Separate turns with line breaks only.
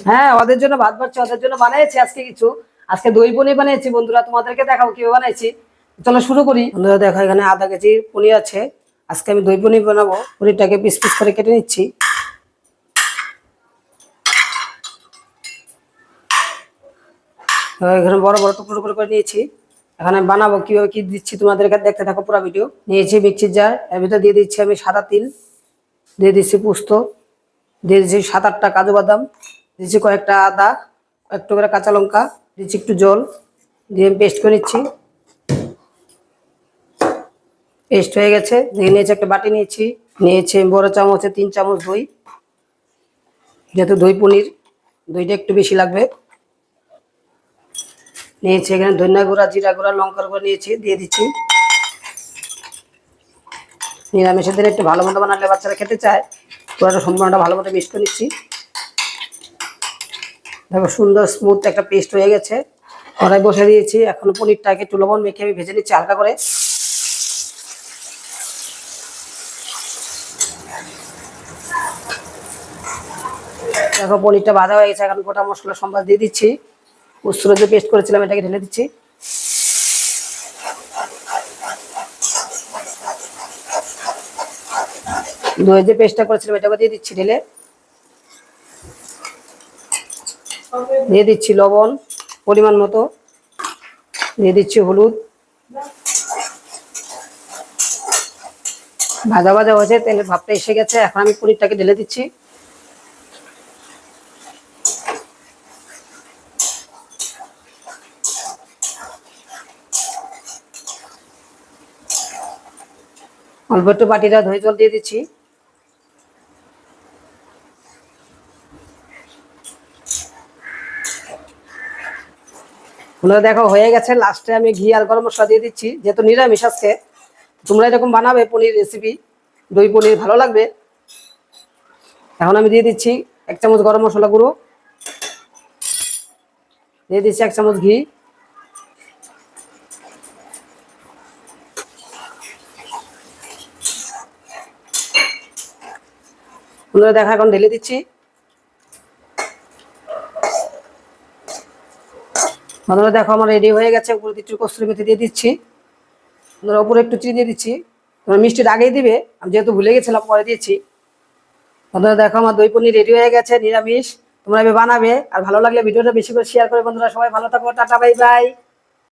হ্যাঁ, ওদের জন্য ভাত বাড়ছে, ওদের জন্য বানিয়েছি আজকে কিছু। আজকে দই পনির বানিয়েছি বন্ধুরা, তোমাদেরকে দেখাবো কিভাবে বানিয়েছি। চলো শুরু করি। বন্ধুরা দেখো, এখানে আধা কেজি পনির আছে। আজকে আমি দই পনির বানাবো। পনিরটাকে পিস পিস করে কেটে নিচ্ছি। এখানে বড় বড় টুকরো টুকরো করে নিয়েছি। এখানে বানাবো কিভাবে কি দিচ্ছি তোমাদেরকে দেখতে থাকো পুরো ভিডিও। নিয়েছি মিক্সির জার, এর ভিতরে দিয়ে দিচ্ছি আমি সাদা তিল, দিয়ে দিচ্ছি পোস্ত, দিয়ে দিচ্ছি 7-8টা কাজু বাদাম, দিচ্ছি কয়েকটা আদা, একটু করে কাঁচা লঙ্কা, দিচ্ছি একটু জল দিয়ে পেস্ট করে নিচ্ছি। পেস্ট হয়ে গেছে। দিয়ে নিয়েছি একটা বাটি, নিয়েছি বড় চামচে 3 চামচ দই, যেহেতু দই পনির দইটা একটু বেশি লাগবে। নিয়েছি এখানে ধনিয়া গুঁড়া, জিরা গুঁড়া, লঙ্কার গুঁড়া নিয়েছি, দিয়ে দিচ্ছি। নিরামিষের দিনে একটু ভালো মতো বানালে বাচ্চারা খেতে চায়। পুরোটা সম্পূর্ণটা ভালো মতো মিক্স করে নিচ্ছি। দেখো সুন্দর স্মুথ একটা পেস্ট হয়ে গেছে। কড়াই বসে দিয়েছি। এখন পনিরটাকে একটু লবণ মেখে আমি ভেজে নিচ্ছি হালকা করে। দেখো পনিরটা ভাজা হয়ে গেছে। এখন গোটা মশলা সম্বাদ দিয়ে দিচ্ছি। পোস্তর যে পেস্ট করেছিলাম এটাকে ঢেলে দিচ্ছি। দইয়ের যে পেস্টটা করেছিলাম এটাকে দিয়ে দিচ্ছি ঢেলে। দিয়ে দিচ্ছি লবণ পরিমাণ মতো, দিয়ে দিচ্ছি হলুদ। ভাজা ভাজা হয়েছে, তেলের ভাবটা এসে গেছে। এখন আমি পনিরটাকে ঢেলে দিচ্ছি। অল্প একটু বাটিটা ধুয়ে জল দিয়ে দিচ্ছি। দেখো হয়ে গেছে। লাস্টে আমি ঘি আর গরম মশলা দিয়ে দিচ্ছি। যেহেতু নিরামিষ আজকে, তোমরা এরকম বানাবে পনির রেসিপি, দই পনির ভালো লাগবে। এখন আমি দিয়ে দিচ্ছি 1 চামচ গরম মশলা গুঁড়ো, দিয়ে দিচ্ছি 1 চামচ ঘি, দেখো এখন ঢেলে দিচ্ছি। বন্ধুরা দেখো আমার রেডি হয়ে গেছে। উপরে একটু কসুরি মেথি দিয়ে দিচ্ছি। বন্ধুরা উপরে একটু চিনি দিয়ে দিচ্ছি। তোমরা মিষ্টিটা আগেই দিবে, আমি যেহেতু ভুলে গেছিলাম পরে দিয়েছি। বন্ধুরা দেখো আমার দই পনির রেডি হয়ে গেছে নিরামিষ। তোমরা এভাবে বানাবে। আর ভালো লাগলে ভিডিওটা বেশি করে শেয়ার করে। বন্ধুরা সবাই ভালো থাকো, টাটা বাই বাই।